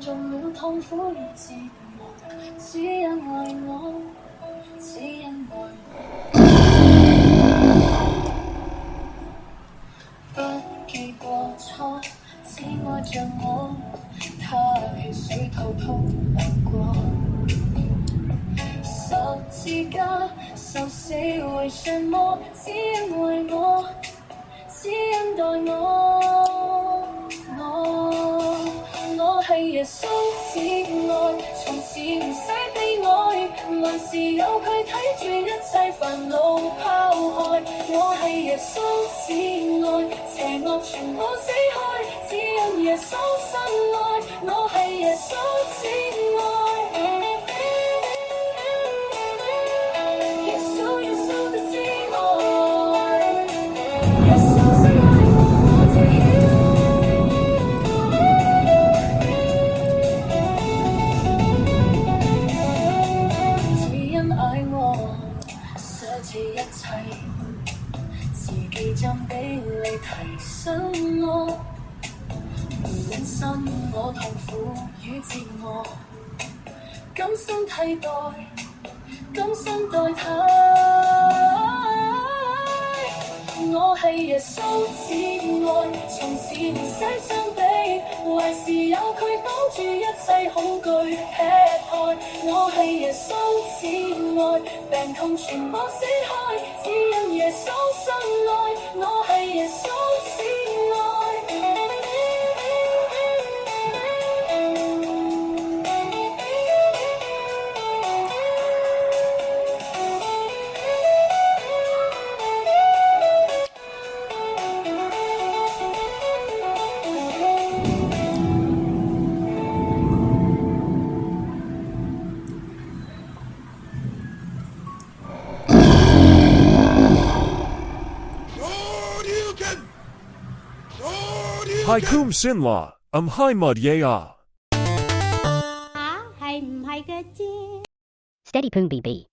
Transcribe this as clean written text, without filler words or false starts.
中了痛苦與折磨，只因愛我，只因愛我。不記過錯，只愛着我，他血水滔滔流過。十字架受死為什麼？只因為我，只因待我。我係耶穌至愛，從前唔使悲哀，還是有佢睇住一切煩惱拋開。我係耶穌至愛，邪惡全部死開，只因耶穌深愛。我係耶穌至愛。一切自己將比你提醒我，無忍心我痛苦與折磨，甘心替代，甘心代替。我係耶穌至愛，從事唔使相比，還是有佢擋住一切恐懼吃害。我係耶穌至愛，病痛全部死開，只因耶穌深愛。我係耶穌至愛。Haikum Sinla, Hai Mud Yaya. Hả? Hay唔係嘅啫？ Steady Poon BB.